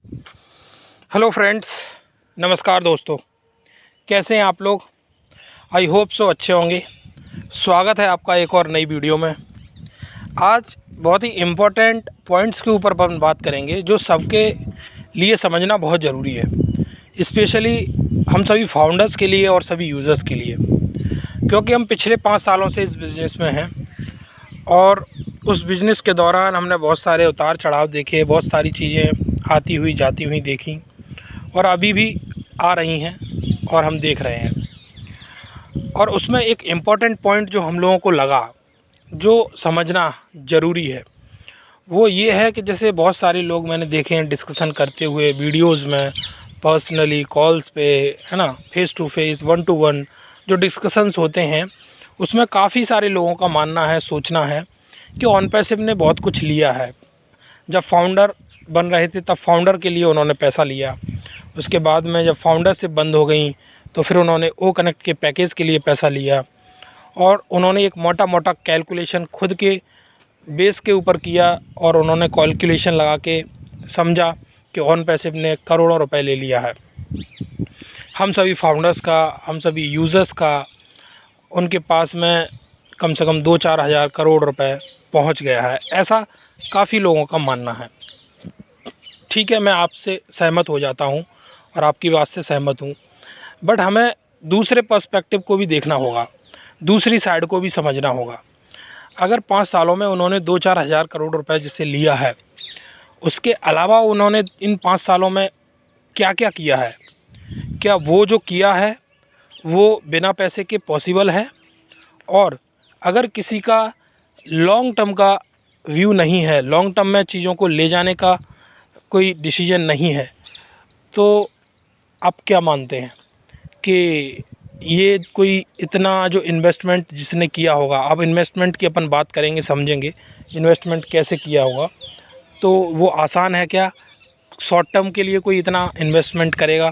Hello friends, नमस्कार दोस्तों। कैसे हैं आप लोग? आई होप सो अच्छे होंगे। स्वागत है आपका एक और नई वीडियो में। आज बहुत ही इम्पोर्टेंट पॉइंट्स के ऊपर अपन बात करेंगे जो सबके लिए समझना बहुत ज़रूरी है, स्पेशली हम सभी फाउंडर्स के लिए और सभी यूज़र्स के लिए, क्योंकि हम पिछले 5 सालों से इस बिज़नेस में हैं और उस बिज़नेस के दौरान हमने बहुत सारे उतार चढ़ाव देखे, बहुत सारी चीज़ें आती हुई जाती हुई देखी और अभी भी आ रही हैं और हम देख रहे हैं। और उसमें एक इम्पॉर्टेंट पॉइंट जो हम लोगों को लगा, जो समझना ज़रूरी है, वो ये है कि जैसे बहुत सारे लोग मैंने देखे हैं डिस्कशन करते हुए वीडियोस में, पर्सनली कॉल्स पे, है ना, face to face, one to one जो डिस्कशंस होते हैं, उसमें काफ़ी सारे लोगों का मानना है, सोचना है कि ऑनपैसिव ने बहुत कुछ लिया है। जब फाउंडर बन रहे थे तब फाउंडर के लिए उन्होंने पैसा लिया, उसके बाद में जब फाउंडरशिप बंद हो गई तो फिर उन्होंने ओ कनेक्ट के पैकेज के लिए पैसा लिया और उन्होंने एक मोटा मोटा कैलकुलेशन खुद के बेस के ऊपर किया और उन्होंने कैलकुलेशन लगा के समझा कि ऑनपैसिव ने करोड़ों रुपए ले लिया है। हम सभी फाउंडर्स का, हम सभी यूज़र्स का, उनके पास में कम से कम 2-4 हज़ार करोड़ रुपए पहुंच गया है, ऐसा काफ़ी लोगों का मानना है। ठीक है, मैं आपसे सहमत हो जाता हूं और आपकी बात से सहमत हूं, बट हमें दूसरे पर्सपेक्टिव को भी देखना होगा, दूसरी साइड को भी समझना होगा। अगर 5 सालों में उन्होंने 2-4 हज़ार करोड़ रुपए जिसे लिया है, उसके अलावा उन्होंने इन 5 सालों में क्या क्या किया है, क्या वो जो किया है वो बिना पैसे के पॉसिबल है? और अगर किसी का लॉन्ग टर्म का व्यू नहीं है, लॉन्ग टर्म में चीज़ों को ले जाने का कोई डिसीजन नहीं है, तो आप क्या मानते हैं कि ये कोई इतना जो इन्वेस्टमेंट जिसने किया होगा, अब इन्वेस्टमेंट की अपन बात करेंगे, समझेंगे इन्वेस्टमेंट कैसे किया होगा, तो वो आसान है क्या? शॉर्ट टर्म के लिए कोई इतना इन्वेस्टमेंट करेगा?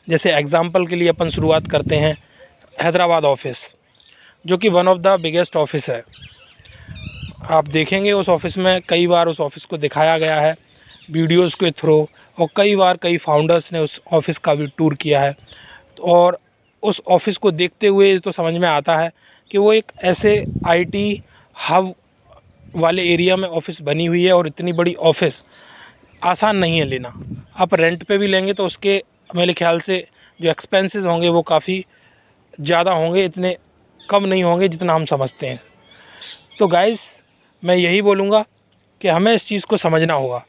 जैसे एग्ज़ाम्पल के लिए अपन शुरुआत करते हैं हैदराबाद ऑफिस, जो कि one of the biggest office है। आप देखेंगे उस ऑफ़िस में कई बार उस ऑफ़िस को दिखाया गया है वीडियोज़ के थ्रू, और कई बार कई फाउंडर्स ने उस ऑफ़िस का भी टूर किया है। और उस ऑफ़िस को देखते हुए तो समझ में आता है कि वो एक ऐसे आईटी हब वाले एरिया में ऑफ़िस बनी हुई है और इतनी बड़ी ऑफ़िस आसान नहीं है लेना। आप रेंट पे भी लेंगे तो उसके मेरे ख्याल से जो एक्सपेंसेस होंगे वो काफ़ी ज़्यादा होंगे, इतने कम नहीं होंगे जितना हम समझते हैं। तो गाइस, मैं यही बोलूँगा कि हमें इस चीज़ को समझना होगा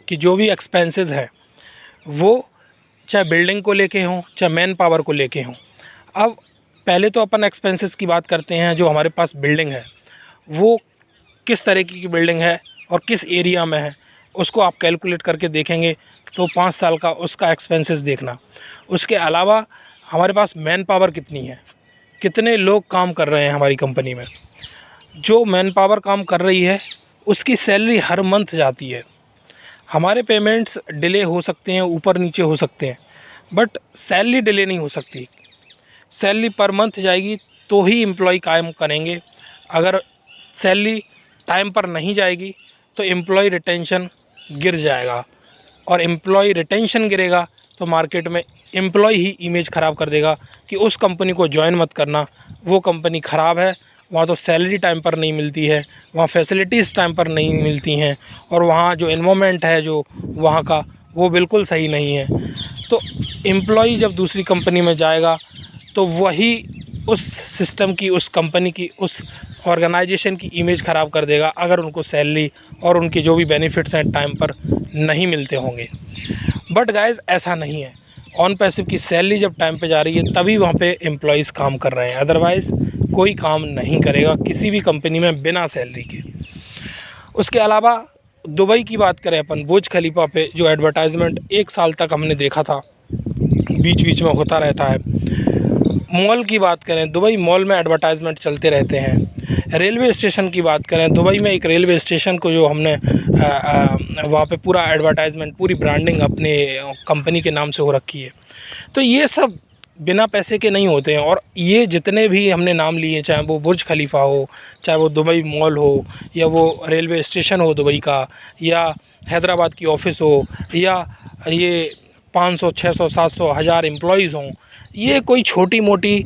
कि जो भी एक्सपेंसेस हैं वो चाहे बिल्डिंग को लेके हों, चाहे मैन पावर को लेके हों। अब पहले तो अपन एक्सपेंसेस की बात करते हैं। जो हमारे पास बिल्डिंग है वो किस तरीके की बिल्डिंग है और किस एरिया में है, उसको आप कैलकुलेट करके देखेंगे तो 5 साल का उसका एक्सपेंसेस देखना। उसके अलावा हमारे पास मैन पावर कितनी है, कितने लोग काम कर रहे हैं हमारी कंपनी में। जो मैन पावर काम कर रही है उसकी सैलरी हर मंथ जाती है। हमारे पेमेंट्स डिले हो सकते हैं, ऊपर नीचे हो सकते हैं, बट सैलरी डिले नहीं हो सकती। सैलरी पर मंथ जाएगी तो ही एम्प्लॉय कायम करेंगे। अगर सैलरी टाइम पर नहीं जाएगी तो एम्प्लॉय रिटेंशन गिर जाएगा, और एम्प्लॉय रिटेंशन गिरेगा तो मार्केट में एम्प्लॉय ही इमेज ख़राब कर देगा कि उस कंपनी को ज्वाइन मत करना, वो कंपनी ख़राब है, वहाँ तो सैलरी टाइम पर नहीं मिलती है, वहाँ फैसिलिटीज़ टाइम पर नहीं मिलती हैं, और वहाँ जो एनवायरनमेंट है जो वहाँ का वो बिल्कुल सही नहीं है। तो एम्प्लॉय जब दूसरी कंपनी में जाएगा तो वही उस सिस्टम की, उस कंपनी की, उस ऑर्गेनाइजेशन की इमेज ख़राब कर देगा अगर उनको सैलरी और उनके जो भी बेनिफिट्स हैं टाइम पर नहीं मिलते होंगे। बट गाइस, ऐसा नहीं है। ऑनपैसिव की सैलरी जब टाइम पे जा रही है तभी वहाँ पे एम्प्लॉयज़ काम कर रहे हैं, अदरवाइज़ कोई काम नहीं करेगा किसी भी कंपनी में बिना सैलरी के। उसके अलावा दुबई की बात करें अपन, बुर्ज खलीफा पे जो एडवर्टाइजमेंट 1 साल तक हमने देखा था, बीच बीच में होता रहता है। मॉल की बात करें, दुबई मॉल में एडवर्टाइजमेंट चलते रहते हैं। रेलवे स्टेशन की बात करें, दुबई में एक रेलवे स्टेशन को जो हमने वहाँ पे पूरा एडवर्टाइजमेंट, पूरी ब्रांडिंग अपने कंपनी के नाम से हो रखी है। तो ये सब बिना पैसे के नहीं होते हैं। और ये जितने भी हमने नाम लिए, चाहे वो बुर्ज खलीफा हो, चाहे वो दुबई मॉल हो, या वो रेलवे स्टेशन हो दुबई का, या हैदराबाद की ऑफ़िस हो, या ये 500 600 700 1000 एम्प्लॉइज़ हों, ये कोई छोटी मोटी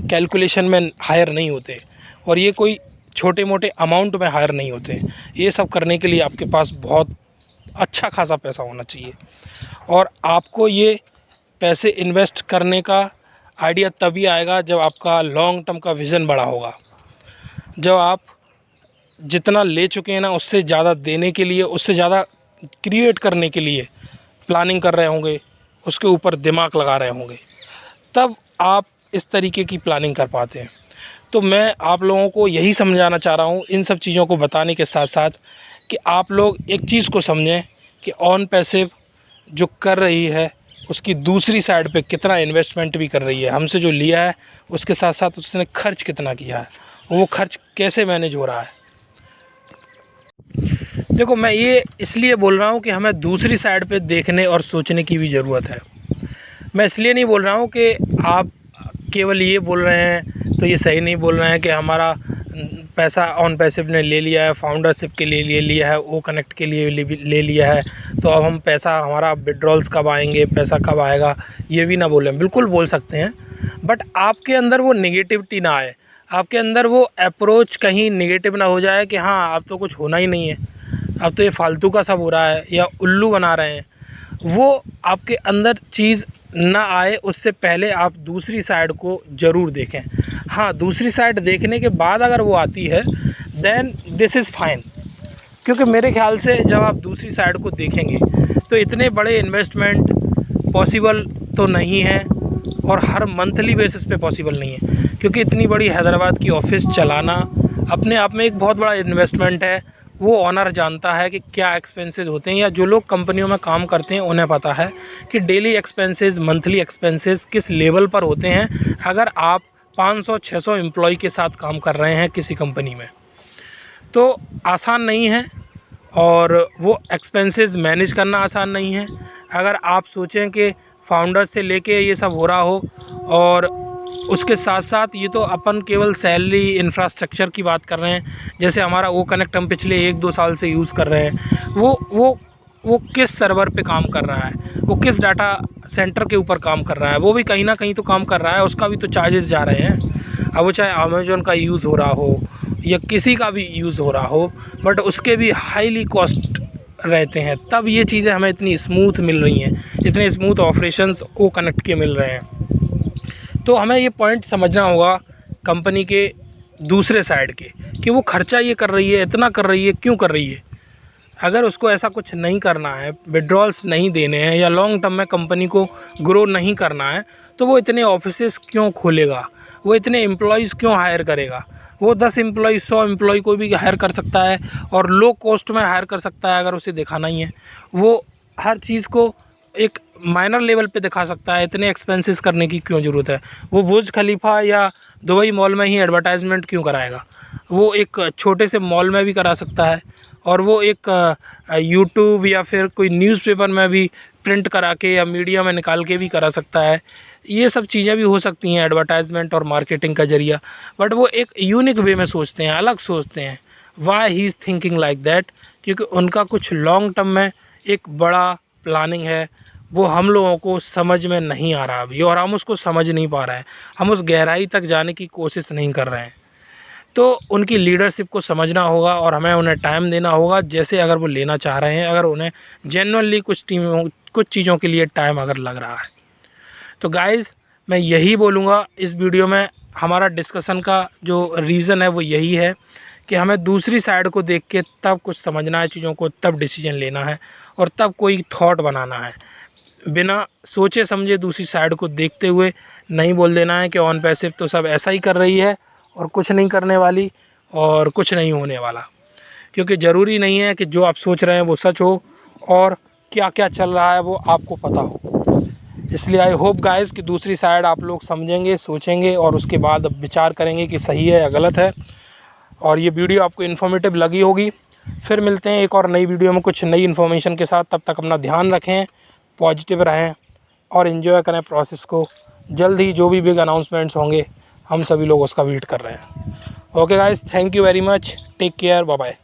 कैलकुलेशन में हायर नहीं होते, और ये कोई छोटे मोटे अमाउंट में हायर नहीं होते। ये सब करने के लिए आपके पास बहुत अच्छा खासा पैसा होना चाहिए, और आपको ये पैसे इन्वेस्ट करने का आइडिया तभी आएगा जब आपका लॉन्ग टर्म का विज़न बड़ा होगा। जब आप जितना ले चुके हैं ना, उससे ज़्यादा देने के लिए, उससे ज़्यादा क्रिएट करने के लिए प्लानिंग कर रहे होंगे, उसके ऊपर दिमाग लगा रहे होंगे, तब आप इस तरीके की प्लानिंग कर पाते हैं। तो मैं आप लोगों को यही समझाना चाह रहा हूँ, इन सब चीज़ों को बताने के साथ साथ, कि आप लोग एक चीज़ को समझें कि ऑन पैसिव जो कर रही है, उसकी दूसरी साइड पे कितना इन्वेस्टमेंट भी कर रही है। हमसे जो लिया है उसके साथ साथ उसने खर्च कितना किया है, वो खर्च कैसे मैनेज हो रहा है। देखो, मैं ये इसलिए बोल रहा हूँ कि हमें दूसरी साइड पे देखने और सोचने की भी ज़रूरत है। मैं इसलिए नहीं बोल रहा हूँ कि आप केवल ये बोल रहे हैं तो ये सही नहीं बोल रहे हैं कि हमारा पैसा ऑन पैसिव ने ले लिया है, फाउंडरशिप के लिए ले लिया है, वो कनेक्ट के लिए ले लिया है, तो अब हम पैसा, हमारा विड्रॉल्स कब आएंगे, पैसा कब आएगा, ये भी ना बोलें। बिल्कुल बोल सकते हैं, बट आपके अंदर वो नेगेटिविटी ना आए, आपके अंदर वो अप्रोच कहीं नेगेटिव ना हो जाए कि हाँ अब तो कुछ होना ही नहीं है, अब तो ये फालतू का सब हो रहा है, या उल्लू बना रहे हैं। वो आपके अंदर चीज़ ना आए, उससे पहले आप दूसरी साइड को ज़रूर देखें। हाँ, दूसरी साइड देखने के बाद अगर वो आती है देन दिस इज़ फाइन, क्योंकि मेरे ख्याल से जब आप दूसरी साइड को देखेंगे तो इतने बड़े इन्वेस्टमेंट पॉसिबल तो नहीं है, और हर मंथली बेसिस पे पॉसिबल नहीं है, क्योंकि इतनी बड़ी हैदराबाद की ऑफ़िस चलाना अपने आप में एक बहुत बड़ा इन्वेस्टमेंट है। वो ऑनर जानता है कि क्या एक्सपेंसेस होते हैं, या जो लोग कंपनियों में काम करते हैं उन्हें पता है कि डेली एक्सपेंसेस, मंथली एक्सपेंसेस किस लेवल पर होते हैं अगर आप 500-600 एम्प्लॉय के साथ काम कर रहे हैं किसी कंपनी में। तो आसान नहीं है, और वो एक्सपेंसेस मैनेज करना आसान नहीं है। अगर आप सोचें कि फाउंडर से लेके ये सब हो रहा हो, और उसके साथ साथ ये तो अपन केवल सैलरी इंफ्रास्ट्रक्चर की बात कर रहे हैं। जैसे हमारा वो कनेक्ट हम पिछले 1-2 साल से यूज़ कर रहे हैं, वो किस सर्वर पे काम कर रहा है, वो किस डाटा सेंटर के ऊपर काम कर रहा है, वो भी कहीं ना कहीं तो काम कर रहा है, उसका भी तो चार्जेस जा रहे हैं। अब वो चाहे अमेज़न का यूज़ हो रहा हो या किसी का भी यूज़ हो रहा हो, बट उसके भी हाईली कॉस्ट रहते हैं, तब ये चीज़ें हमें इतनी स्मूथ मिल रही हैं, इतने स्मूथ ऑपरेशंस वो कनेक्ट के मिल रहे हैं। तो हमें ये पॉइंट समझना होगा कंपनी के दूसरे साइड के, कि वो खर्चा ये कर रही है, इतना कर रही है, क्यों कर रही है। अगर उसको ऐसा कुछ नहीं करना है, विड्रॉल्स नहीं देने हैं, या लॉन्ग टर्म में कंपनी को ग्रो नहीं करना है, तो वो इतने ऑफिसेस क्यों खोलेगा, वो इतने एम्प्लॉयज़ क्यों हायर करेगा। वो 10 एम्प्लॉय 100 एम्प्लॉय को भी हायर कर सकता है, और लो कॉस्ट में हायर कर सकता है। अगर उसे दिखाना ही है, वो हर चीज़ को एक माइनर लेवल पे दिखा सकता है। इतने एक्सपेंसेस करने की क्यों ज़रूरत है। वो बुर्ज खलीफा या दुबई मॉल में ही एडवर्टाइजमेंट क्यों कराएगा, वो एक छोटे से मॉल में भी करा सकता है, और वो एक यूट्यूब या फिर कोई न्यूज़पेपर में भी प्रिंट करा के या मीडिया में निकाल के भी करा सकता है। ये सब चीज़ें भी हो सकती हैं एडवर्टाइजमेंट और मार्केटिंग का ज़रिया, बट वो एक यूनिक वे में सोचते हैं, अलग सोचते हैं। Why he is thinking like that, क्योंकि उनका कुछ लॉन्ग टर्म में एक बड़ा प्लानिंग है, वो हम लोगों को समझ में नहीं आ रहा अभी, और हम उसको समझ नहीं पा रहे हैं, हम उस गहराई तक जाने की कोशिश नहीं कर रहे हैं। तो उनकी लीडरशिप को समझना होगा, और हमें उन्हें टाइम देना होगा। जैसे अगर वो लेना चाह रहे हैं, अगर उन्हें जेन्युइनली कुछ चीज़ों के लिए टाइम अगर लग रहा है, तो गाइज़ मैं यही बोलूँगा इस वीडियो में। हमारा डिस्कशन का जो रीज़न है वो यही है कि हमें दूसरी साइड को देख के तब कुछ समझना है चीज़ों को, तब डिसीजन लेना है, और तब कोई थॉट बनाना है। बिना सोचे समझे दूसरी साइड को देखते हुए नहीं बोल देना है कि ऑन पैसिव तो सब ऐसा ही कर रही है, और कुछ नहीं करने वाली, और कुछ नहीं होने वाला। क्योंकि ज़रूरी नहीं है कि जो आप सोच रहे हैं वो सच हो, और क्या क्या चल रहा है वो आपको पता हो। इसलिए आई होप गाइस कि दूसरी साइड आप लोग समझेंगे, सोचेंगे, और उसके बाद अब विचार करेंगे कि सही है या गलत है। और ये वीडियो आपको इन्फॉर्मेटिव लगी होगी। फिर मिलते हैं एक और नई वीडियो में कुछ नई इन्फॉर्मेशन के साथ। तब तक अपना ध्यान रखें, पॉजिटिव रहें, और एंजॉय करें प्रोसेस को। जल्द ही जो भी बिग अनाउंसमेंट्स होंगे हम सभी लोग उसका वेट कर रहे हैं। Okay guys, thank you very much, take care, bye bye.